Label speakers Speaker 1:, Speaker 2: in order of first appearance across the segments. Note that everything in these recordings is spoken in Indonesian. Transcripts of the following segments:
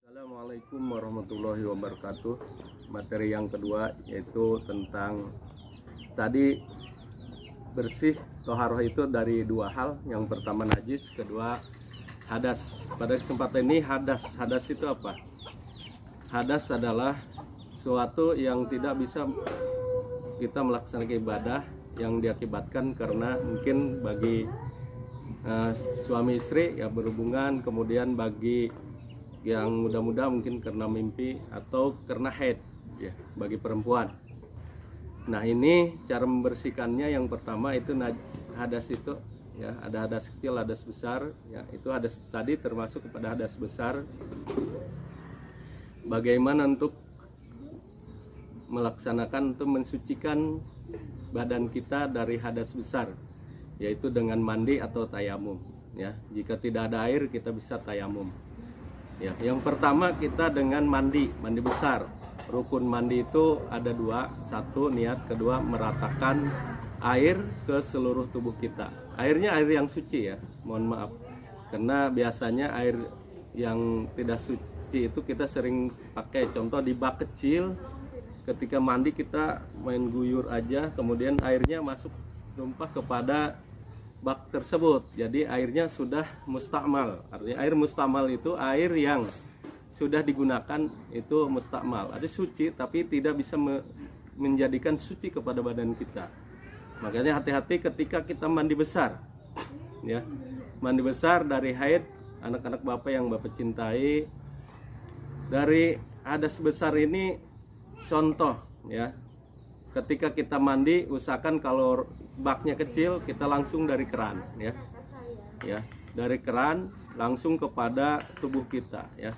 Speaker 1: Assalamualaikum warahmatullahi wabarakatuh. Materi yang kedua yaitu tentang tadi bersih toharoh itu dari dua hal. Yang pertama najis, kedua hadas. Pada kesempatan ini hadas itu apa? Hadas adalah suatu yang tidak bisa kita melaksanakan ibadah yang diakibatkan karena mungkin bagi suami istri ya berhubungan, kemudian bagi yang muda-muda mungkin karena mimpi atau karena haid ya bagi perempuan. Nah, ini cara membersihkannya. Yang pertama itu hadas itu ya, ada hadas kecil, hadas besar ya. Itu hadas tadi termasuk kepada hadas besar. Bagaimana untuk melaksanakan untuk mensucikan badan kita dari hadas besar, yaitu dengan mandi atau tayamum ya. Jika tidak ada air kita bisa tayamum ya. Yang pertama kita dengan mandi besar. Rukun mandi itu ada dua, satu niat, kedua meratakan air ke seluruh tubuh kita. Airnya air yang suci ya, mohon maaf, karena biasanya air yang tidak suci itu kita sering pakai, contoh di bak kecil. Ketika mandi kita main guyur aja, kemudian airnya masuk tumpah kepada bak tersebut. Jadi airnya sudah mustakmal. Artinya air mustakmal itu air yang sudah digunakan, itu mustakmal. Ada suci tapi tidak bisa menjadikan suci kepada badan kita. Makanya hati-hati ketika kita mandi besar. Ya. Mandi besar dari haid, anak-anak Bapak yang Bapak cintai. Dari hadas besar ini contoh ya. Ketika kita mandi, usahakan kalau baknya kecil kita langsung dari keran ya. Ya, dari keran langsung kepada tubuh kita ya.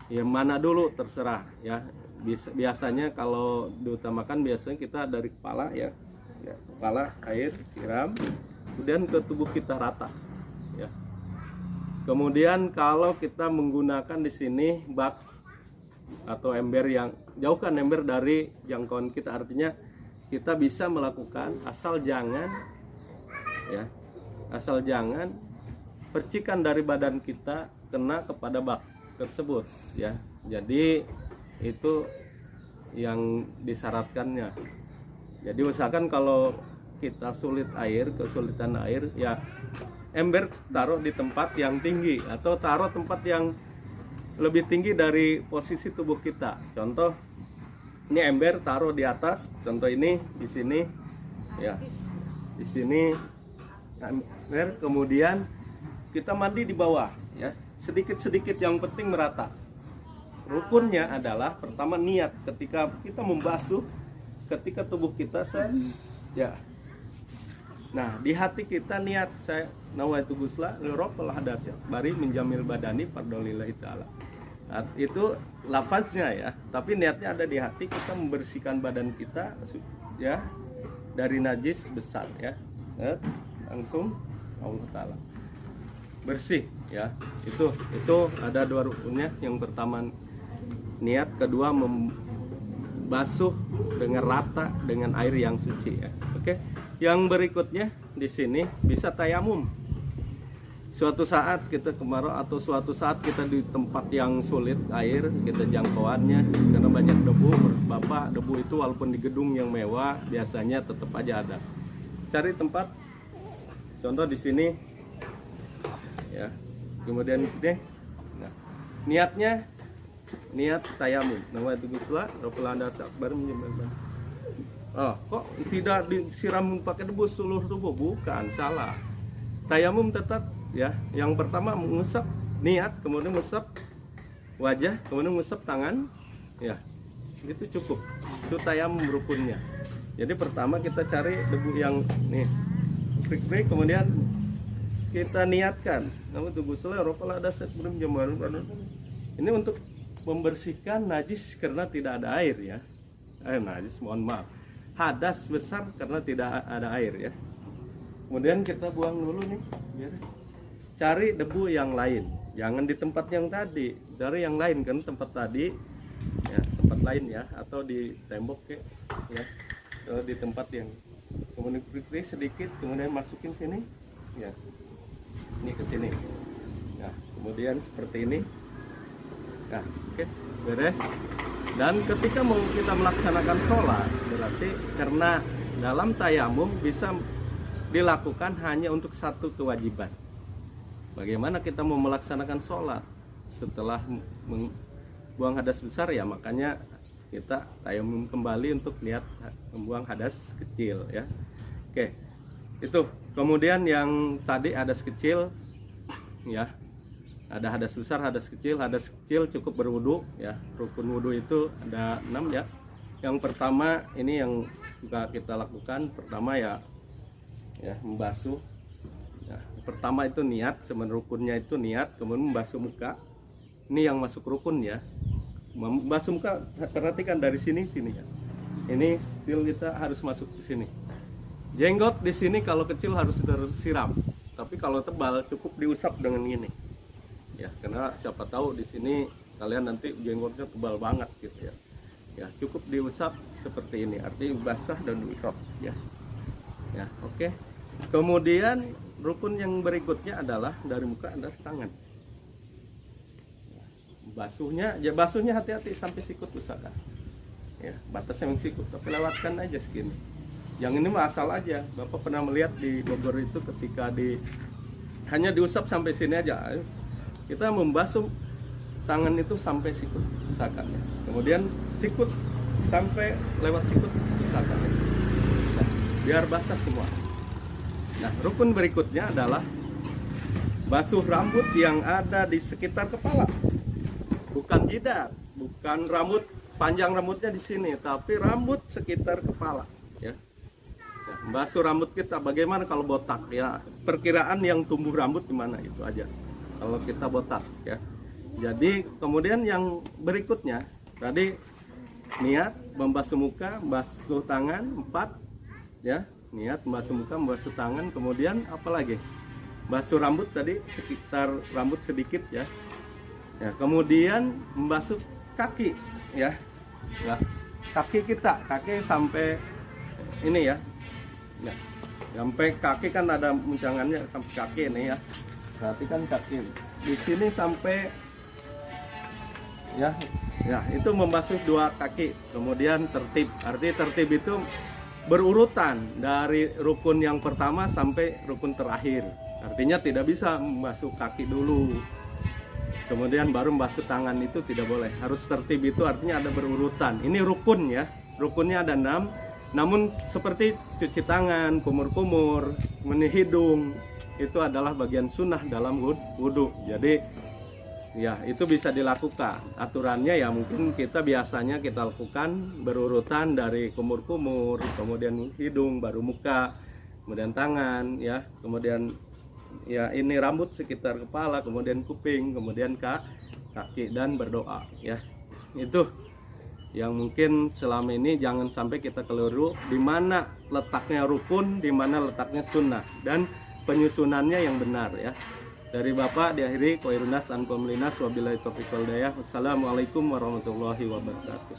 Speaker 1: Yang mana dulu terserah ya. Biasanya kalau diutamakan biasanya kita dari kepala ya. Ya, kepala air siram, kemudian ke tubuh kita rata ya. Kemudian kalau kita menggunakan di sini bak atau ember, yang jauhkan ember dari jangkauan kita, artinya kita bisa melakukan asal jangan percikan dari badan kita kena kepada bak tersebut ya. Jadi itu yang disyaratkannya. Jadi usahakan kalau kita kesulitan air ya, ember taruh di tempat yang tinggi atau taruh tempat yang lebih tinggi dari posisi tubuh kita. Contoh ini ember taruh di atas, contoh ini di sini ya. Di sini ember, kemudian kita mandi di bawah ya. Sedikit-sedikit, yang penting merata. Rukunnya adalah pertama niat ketika kita membasuh ketika tubuh kita ya. Nah, di hati kita niat saya nawaitu ghusla li rabbil hadasya bari menjamil badani fardolillahi taala. Nah, itu lafaznya ya, tapi niatnya ada di hati, kita membersihkan badan kita ya dari najis besar ya. Langsung Allah taala bersih ya. Itu ada dua rukunnya. Yang pertama niat, kedua membasuh dengan rata dengan air yang suci ya. Oke. Yang berikutnya di sini bisa tayamum. Suatu saat kita kemarau atau suatu saat kita di tempat yang sulit air, kita jangkauannya karena banyak debu. Bapak, debu itu walaupun di gedung yang mewah biasanya tetap aja ada. Cari tempat, contoh di sini ya. Kemudian deh, nah, niatnya niat tayamum. Nawaitu ghusla rabbil hadasya baru menjamil. Oh, kok tidak disiram pakai debu seluruh tubuh? Bukan, salah. Tayamum tetap ya. Yang pertama mengusap, niat, kemudian mengusap wajah, kemudian mengusap tangan ya. Itu cukup. Itu tayamum rukunnya. Jadi pertama kita cari debu yang nih krik-krik, kemudian kita niatkan nama tubuh selera kalau ada sebelum jamaah. Ini untuk membersihkan najis karena tidak ada air ya. Najis, mohon maaf, hadas besar karena tidak ada air ya. Kemudian kita buang dulu nih biar. Cari debu yang lain, jangan di tempat yang tadi, cari yang lain kan, tempat tadi ya, tempat lain ya, atau di tembok ya, atau di tempat yang kemudian klik sedikit, kemudian masukin sini ya. ini ke sini. Nah, kemudian seperti ini. Nah, oke, beres. Dan ketika mau kita melaksanakan sholat, berarti karena dalam tayamum bisa dilakukan hanya untuk satu kewajiban. Bagaimana kita mau melaksanakan sholat setelah membuang hadas besar, ya makanya kita tayamum kembali untuk lihat membuang hadas kecil ya. Oke, itu kemudian yang tadi hadas kecil ya, ada hadas besar, hadas kecil cukup berwudu ya. Rukun wudu itu ada 6 ya. Yang pertama ini yang juga kita lakukan, pertama ya membasuh ya. Pertama itu niat, sebenarnya rukunnya itu niat, kemudian membasuh muka. Ini yang masuk rukun ya. Membasuh muka, perhatikan dari sini ya. Ini skill kita harus masuk ke sini. Jenggot di sini kalau kecil harus tersiram, tapi kalau tebal cukup diusap dengan ini. Ya, karena siapa tahu di sini kalian nanti jenggotnya tebal banget gitu ya. Ya, cukup diusap seperti ini, artinya basah dan diusap ya. Ya, oke. Kemudian rukun yang berikutnya adalah dari muka adalah tangan. Basuhnya hati-hati sampai sikut usahakan. Ya, batasnya yang sikut, tapi lewatkan aja segini. Yang ini mah asal aja. Bapak pernah melihat di Bogor itu ketika hanya diusap sampai sini aja. Kita membasuh tangan itu sampai sikut usahakan ya. Kemudian sikut sampai lewat sikut usahakan ya. Nah, biar basah semua. Nah, rukun berikutnya adalah basuh rambut yang ada di sekitar kepala. Bukan jidat, bukan rambut panjang rambutnya di sini, tapi rambut sekitar kepala ya. Nah, basuh rambut kita bagaimana kalau botak ya? Perkiraan yang tumbuh rambut di mana itu aja. Kalau kita botak ya. Jadi kemudian yang berikutnya tadi niat membasuh muka, membasuh tangan 4 ya. Niat membasuh muka, membasuh tangan, kemudian apa lagi? Basuh rambut tadi sekitar rambut sedikit ya. Ya, kemudian membasuh kaki ya. Nah, kaki sampai ini ya. Nah, sampai kaki kan ada muncangannya sampai kaki ini ya. Perhatikan kaki. Di sini sampai ya. Ya, itu membasuh 2 kaki. Kemudian tertib. Arti tertib itu berurutan dari rukun yang pertama sampai rukun terakhir. Artinya tidak bisa membasuh kaki dulu, kemudian baru membasuh tangan, itu tidak boleh. Harus tertib, itu artinya ada berurutan. Ini rukun ya. Rukunnya ada 6. Namun seperti cuci tangan, kumur-kumur, hidung, itu adalah bagian sunnah dalam wudhu. Jadi ya itu bisa dilakukan. Aturannya ya mungkin biasanya kita lakukan berurutan dari kumur-kumur, kemudian hidung, baru muka, kemudian tangan ya, kemudian ya ini rambut sekitar kepala, kemudian kuping, kemudian kaki, dan berdoa ya. Itu yang mungkin selama ini jangan sampai kita keliru di mana letaknya rukun, di mana letaknya sunnah, dan penyusunannya yang benar ya. Dari Bapak diakhiri khairun nas ankum linas wabillahi taufiq wal hidayah. Wassalamualaikum warahmatullahi wabarakatuh.